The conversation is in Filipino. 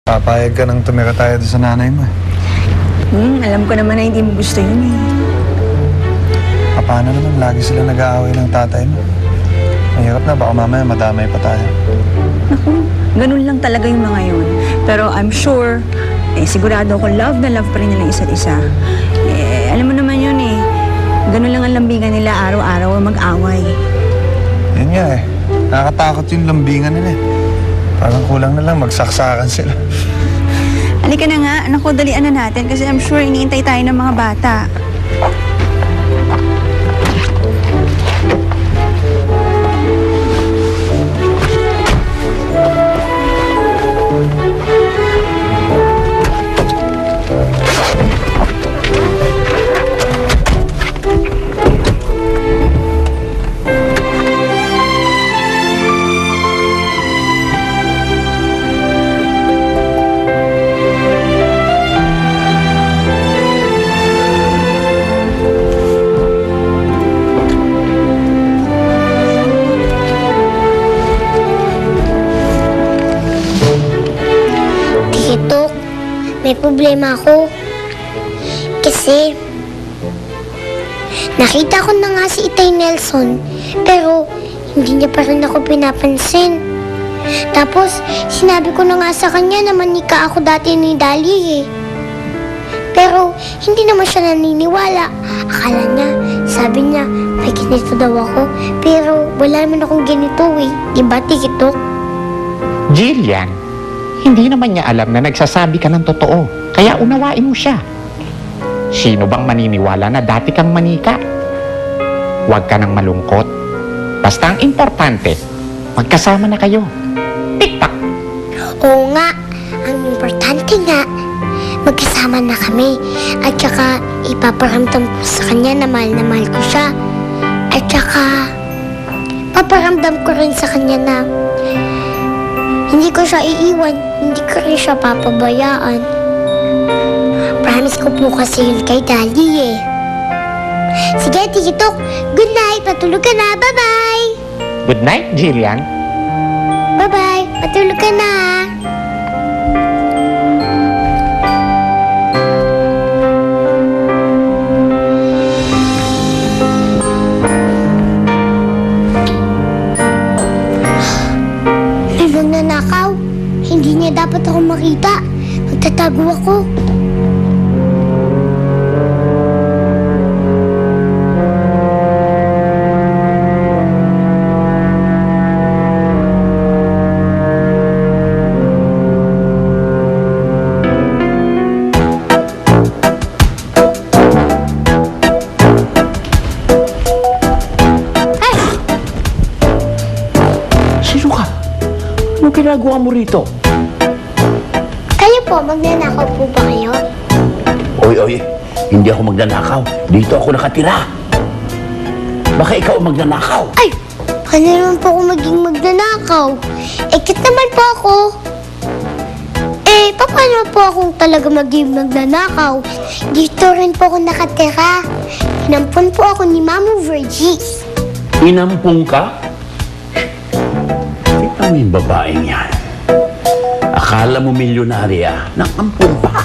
Papayag ka nang tumira tayo doon sa nanay mo eh. Alam ko naman na hindi mo gusto yun eh. Paano naman lagi sila nag-aaway ng tatay mo? Mahirap na, baka mamaya madamay pa tayo. Naku, ganun lang talaga yung mga yun. Pero I'm sure, sigurado ako love na love pa rin nila isa't isa. Alam mo naman yun eh. Ganun lang ang lambingan nila araw-araw mag-away. Yun nga eh. Nakakatakot yung lambingan nila eh. Parang kulang na lang, magsaksakan sila. Halika na nga, naku, dalian na natin kasi I'm sure iniintay tayo ng mga bata. May problema ako. Kasi, nakita ko na nga si Itay Nelson, pero hindi niya pa rin ako pinapansin. Tapos, sinabi ko na nga sa kanya na manika ako dati ni Dali eh. Pero, hindi naman siya naniniwala. Akala niya, sabi niya, may ganito daw ako. Pero, wala naman akong ganito eh. Diba, Tikitok? Jillian, hindi naman niya alam na nagsasabi ka ng totoo. Kaya unawain mo siya. Sino bang maniniwala na dati kang manika? Huwag ka nang malungkot. Basta ang importante, magkasama na kayo. Tik-tak! Oo nga, ang importante nga, magkasama na kami. At saka, ipaparamdam ko sa kanya na mahal ko siya. At saka, paparamdam ko rin sa kanya na hindi ko siya iiwan, hindi ko rin siya papabayaan. Promise ko po kasi yun kay Dali eh. Sige, Tikitok, good night, matulog ka na, bye-bye! Good night, Jillian. Bye-bye, matulog ka na. May magnanakaw. Hindi niya dapat ako makita. Magtatago ako. Sino ka? Ano ginagawa mo rito? Kayo po, magnanakaw po ba kayo? Oy, hindi ako magnanakaw. Dito ako nakatira. Baka ikaw ang magnanakaw. Ay! Paano naman po ako maging magnanakaw? Kit naman po ako. Paano po akong talaga maging magnanakaw? Dito rin po ako nakatira. Hinampon po ako ni Mama Virgie. Inampung ka? Ikaw yung babaeng yan. Akala mo milyonarya, nakampung pa.